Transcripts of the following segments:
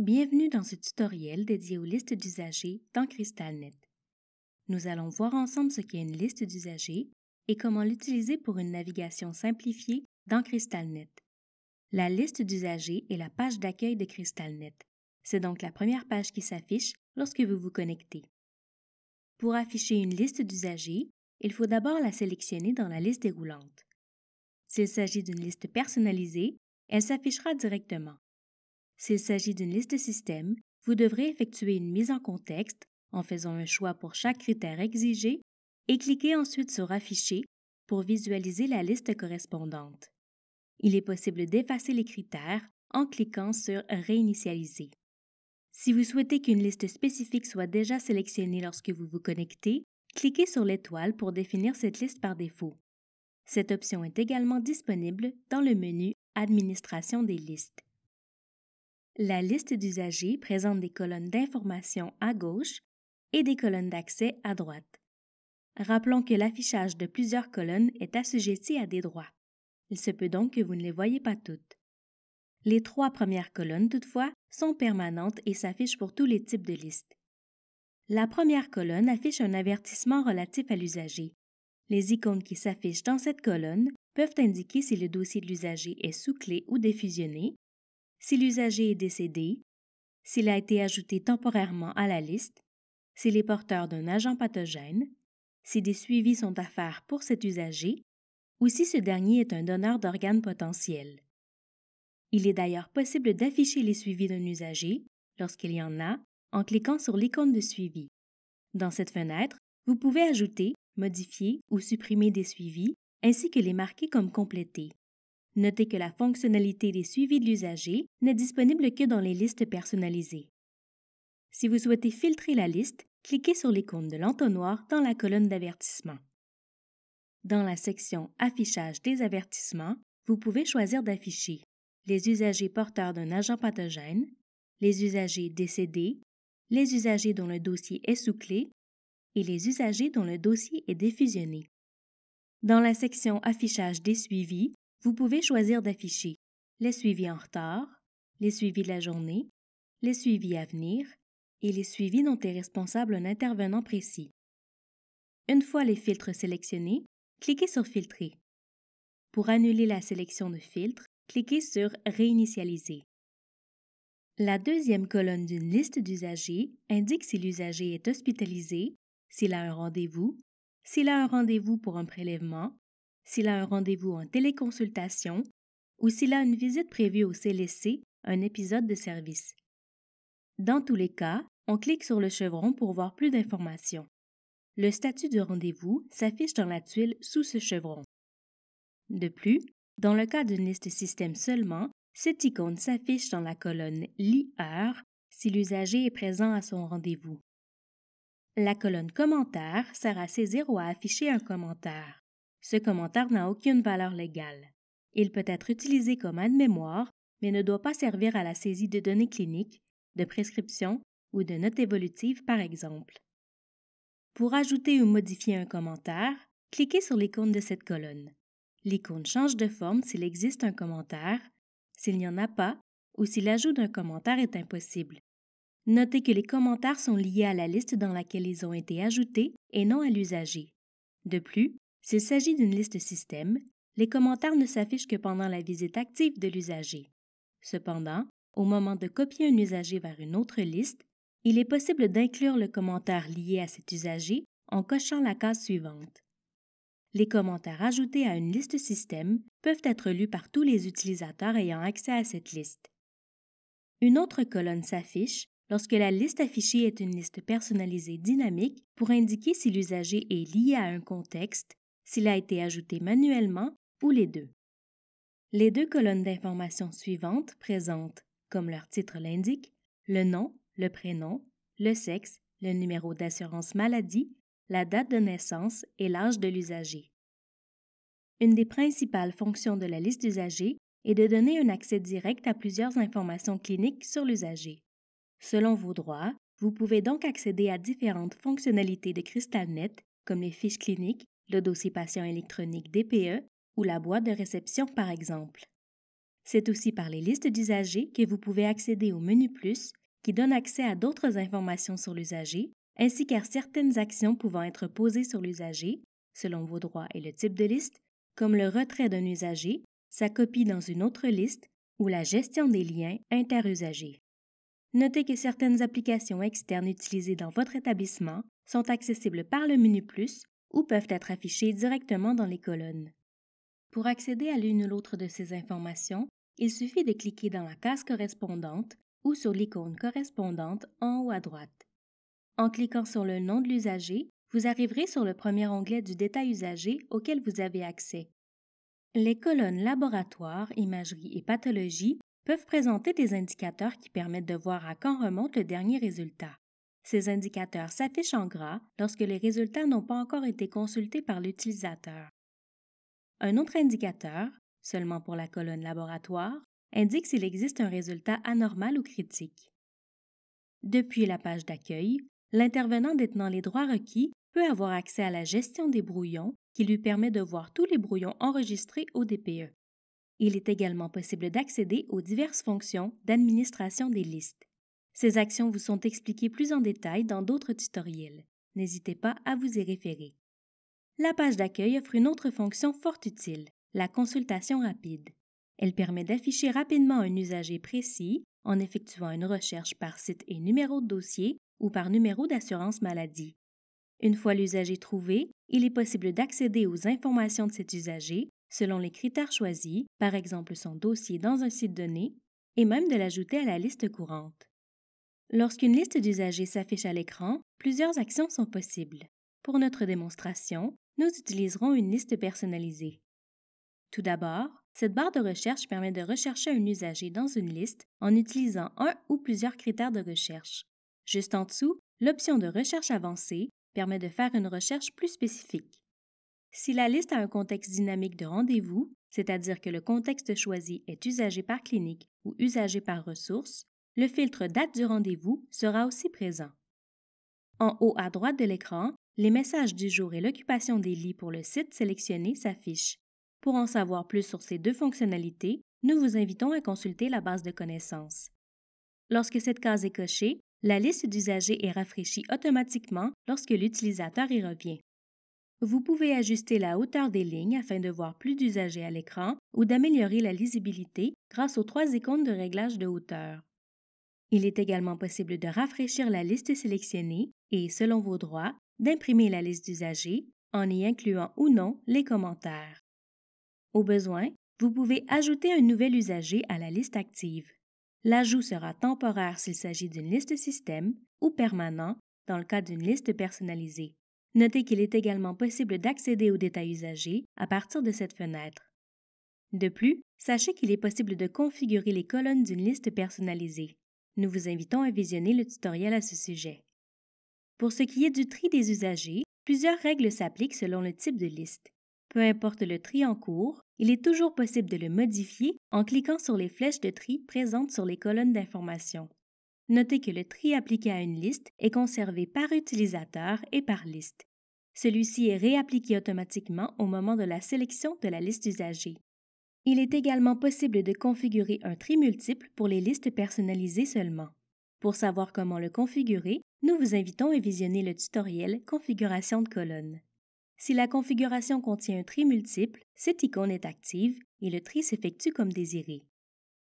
Bienvenue dans ce tutoriel dédié aux listes d'usagers dans CrystalNet. Nous allons voir ensemble ce qu'est une liste d'usagers et comment l'utiliser pour une navigation simplifiée dans CrystalNet. La liste d'usagers est la page d'accueil de CrystalNet. C'est donc la première page qui s'affiche lorsque vous vous connectez. Pour afficher une liste d'usagers, il faut d'abord la sélectionner dans la liste déroulante. S'il s'agit d'une liste personnalisée, elle s'affichera directement. S'il s'agit d'une liste système, vous devrez effectuer une mise en contexte en faisant un choix pour chaque critère exigé et cliquer ensuite sur Afficher pour visualiser la liste correspondante. Il est possible d'effacer les critères en cliquant sur Réinitialiser. Si vous souhaitez qu'une liste spécifique soit déjà sélectionnée lorsque vous vous connectez, cliquez sur l'étoile pour définir cette liste par défaut. Cette option est également disponible dans le menu Administration des listes. La liste d'usagers présente des colonnes d'information à gauche et des colonnes d'accès à droite. Rappelons que l'affichage de plusieurs colonnes est assujetti à des droits. Il se peut donc que vous ne les voyez pas toutes. Les 3 premières colonnes, toutefois, sont permanentes et s'affichent pour tous les types de listes. La première colonne affiche un avertissement relatif à l'usager. Les icônes qui s'affichent dans cette colonne peuvent indiquer si le dossier de l'usager est sous clé ou défusionné, si l'usager est décédé, s'il a été ajouté temporairement à la liste, s'il est porteur d'un agent pathogène, si des suivis sont à faire pour cet usager ou si ce dernier est un donneur d'organes potentiel. Il est d'ailleurs possible d'afficher les suivis d'un usager, lorsqu'il y en a, en cliquant sur l'icône de suivi. Dans cette fenêtre, vous pouvez ajouter, modifier ou supprimer des suivis ainsi que les marquer comme complétés. Notez que la fonctionnalité des suivis de l'usager n'est disponible que dans les listes personnalisées. Si vous souhaitez filtrer la liste, cliquez sur l'icône de l'entonnoir dans la colonne d'avertissement. Dans la section Affichage des avertissements, vous pouvez choisir d'afficher les usagers porteurs d'un agent pathogène, les usagers décédés, les usagers dont le dossier est sous clé et les usagers dont le dossier est défusionné. Dans la section Affichage des suivis, vous pouvez choisir d'afficher les suivis en retard, les suivis de la journée, les suivis à venir et les suivis dont est responsable un intervenant précis. Une fois les filtres sélectionnés, cliquez sur Filtrer. Pour annuler la sélection de filtre, cliquez sur Réinitialiser. La deuxième colonne d'une liste d'usagers indique si l'usager est hospitalisé, s'il a un rendez-vous, s'il a un rendez-vous pour un prélèvement, s'il a un rendez-vous en téléconsultation ou s'il a une visite prévue au CLSC, un épisode de service. Dans tous les cas, on clique sur le chevron pour voir plus d'informations. Le statut du rendez-vous s'affiche dans la tuile sous ce chevron. De plus, dans le cas d'une liste système seulement, cette icône s'affiche dans la colonne « Lis-heure » si l'usager est présent à son rendez-vous. La colonne « Commentaires » sert à saisir ou à afficher un commentaire. Ce commentaire n'a aucune valeur légale. Il peut être utilisé comme aide-mémoire, mais ne doit pas servir à la saisie de données cliniques, de prescriptions ou de notes évolutives, par exemple. Pour ajouter ou modifier un commentaire, cliquez sur l'icône de cette colonne. L'icône change de forme s'il existe un commentaire, s'il n'y en a pas ou si l'ajout d'un commentaire est impossible. Notez que les commentaires sont liés à la liste dans laquelle ils ont été ajoutés et non à l'usager. De plus, s'il s'agit d'une liste système, les commentaires ne s'affichent que pendant la visite active de l'usager. Cependant, au moment de copier un usager vers une autre liste, il est possible d'inclure le commentaire lié à cet usager en cochant la case suivante. Les commentaires ajoutés à une liste système peuvent être lus par tous les utilisateurs ayant accès à cette liste. Une autre colonne s'affiche lorsque la liste affichée est une liste personnalisée dynamique pour indiquer si l'usager est lié à un contexte, s'il a été ajouté manuellement ou les deux. Les 2 colonnes d'informations suivantes présentent, comme leur titre l'indique, le nom, le prénom, le sexe, le numéro d'assurance maladie, la date de naissance et l'âge de l'usager. Une des principales fonctions de la liste d'usagers est de donner un accès direct à plusieurs informations cliniques sur l'usager. Selon vos droits, vous pouvez donc accéder à différentes fonctionnalités de CrystalNet, comme les fiches cliniques, le dossier patient électronique DPE ou la boîte de réception par exemple. C'est aussi par les listes d'usagers que vous pouvez accéder au menu Plus, qui donne accès à d'autres informations sur l'usager, ainsi qu'à certaines actions pouvant être posées sur l'usager, selon vos droits et le type de liste, comme le retrait d'un usager, sa copie dans une autre liste ou la gestion des liens interusagers. Notez que certaines applications externes utilisées dans votre établissement sont accessibles par le menu Plus ou peuvent être affichées directement dans les colonnes. Pour accéder à l'une ou l'autre de ces informations, il suffit de cliquer dans la case correspondante ou sur l'icône correspondante en haut à droite. En cliquant sur le nom de l'usager, vous arriverez sur le premier onglet du détail usager auquel vous avez accès. Les colonnes Laboratoire, Imagerie et Pathologie peuvent présenter des indicateurs qui permettent de voir à quand remonte le dernier résultat. Ces indicateurs s'affichent en gras lorsque les résultats n'ont pas encore été consultés par l'utilisateur. Un autre indicateur, seulement pour la colonne Laboratoire, indique s'il existe un résultat anormal ou critique. Depuis la page d'accueil, l'intervenant détenant les droits requis peut avoir accès à la gestion des brouillons qui lui permet de voir tous les brouillons enregistrés au DPE. Il est également possible d'accéder aux diverses fonctions d'administration des listes. Ces actions vous sont expliquées plus en détail dans d'autres tutoriels. N'hésitez pas à vous y référer. La page d'accueil offre une autre fonction fort utile, la consultation rapide. Elle permet d'afficher rapidement un usager précis en effectuant une recherche par site et numéro de dossier ou par numéro d'assurance maladie. Une fois l'usager trouvé, il est possible d'accéder aux informations de cet usager selon les critères choisis, par exemple son dossier dans un site donné, et même de l'ajouter à la liste courante. Lorsqu'une liste d'usagers s'affiche à l'écran, plusieurs actions sont possibles. Pour notre démonstration, nous utiliserons une liste personnalisée. Tout d'abord, cette barre de recherche permet de rechercher un usager dans une liste en utilisant un ou plusieurs critères de recherche. Juste en dessous, l'option de recherche avancée permet de faire une recherche plus spécifique. Si la liste a un contexte dynamique de rendez-vous, c'est-à-dire que le contexte choisi est usager par clinique ou usager par ressource, le filtre date du rendez-vous sera aussi présent. En haut à droite de l'écran, les messages du jour et l'occupation des lits pour le site sélectionné s'affichent. Pour en savoir plus sur ces deux fonctionnalités, nous vous invitons à consulter la base de connaissances. Lorsque cette case est cochée, la liste d'usagers est rafraîchie automatiquement lorsque l'utilisateur y revient. Vous pouvez ajuster la hauteur des lignes afin de voir plus d'usagers à l'écran ou d'améliorer la lisibilité grâce aux 3 icônes de réglage de hauteur. Il est également possible de rafraîchir la liste sélectionnée et, selon vos droits, d'imprimer la liste d'usagers en y incluant ou non les commentaires. Au besoin, vous pouvez ajouter un nouvel usager à la liste active. L'ajout sera temporaire s'il s'agit d'une liste système ou permanent dans le cas d'une liste personnalisée. Notez qu'il est également possible d'accéder aux détails usagers à partir de cette fenêtre. De plus, sachez qu'il est possible de configurer les colonnes d'une liste personnalisée. Nous vous invitons à visionner le tutoriel à ce sujet. Pour ce qui est du tri des usagers, plusieurs règles s'appliquent selon le type de liste. Peu importe le tri en cours, il est toujours possible de le modifier en cliquant sur les flèches de tri présentes sur les colonnes d'information. Notez que le tri appliqué à une liste est conservé par utilisateur et par liste. Celui-ci est réappliqué automatiquement au moment de la sélection de la liste d'usagers. Il est également possible de configurer un tri multiple pour les listes personnalisées seulement. Pour savoir comment le configurer, nous vous invitons à visionner le tutoriel Configuration de colonnes. Si la configuration contient un tri multiple, cette icône est active et le tri s'effectue comme désiré.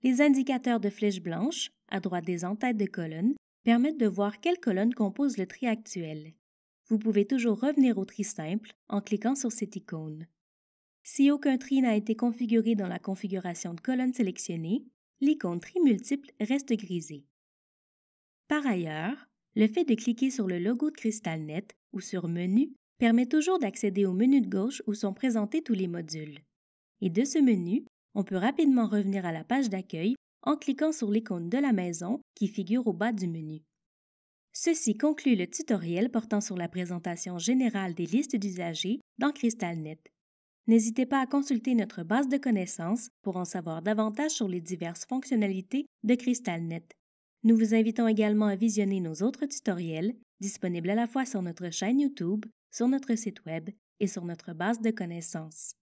Les indicateurs de flèches blanches, à droite des en-têtes de colonnes, permettent de voir quelle colonne compose le tri actuel. Vous pouvez toujours revenir au tri simple en cliquant sur cette icône. Si aucun tri n'a été configuré dans la configuration de colonne sélectionnée, l'icône tri multiple reste grisée. Par ailleurs, le fait de cliquer sur le logo de CrystalNet ou sur Menu permet toujours d'accéder au menu de gauche où sont présentés tous les modules. Et de ce menu, on peut rapidement revenir à la page d'accueil en cliquant sur l'icône de la maison qui figure au bas du menu. Ceci conclut le tutoriel portant sur la présentation générale des listes d'usagers dans CrystalNet. N'hésitez pas à consulter notre base de connaissances pour en savoir davantage sur les diverses fonctionnalités de CrystalNet. Nous vous invitons également à visionner nos autres tutoriels, disponibles à la fois sur notre chaîne YouTube, sur notre site Web et sur notre base de connaissances.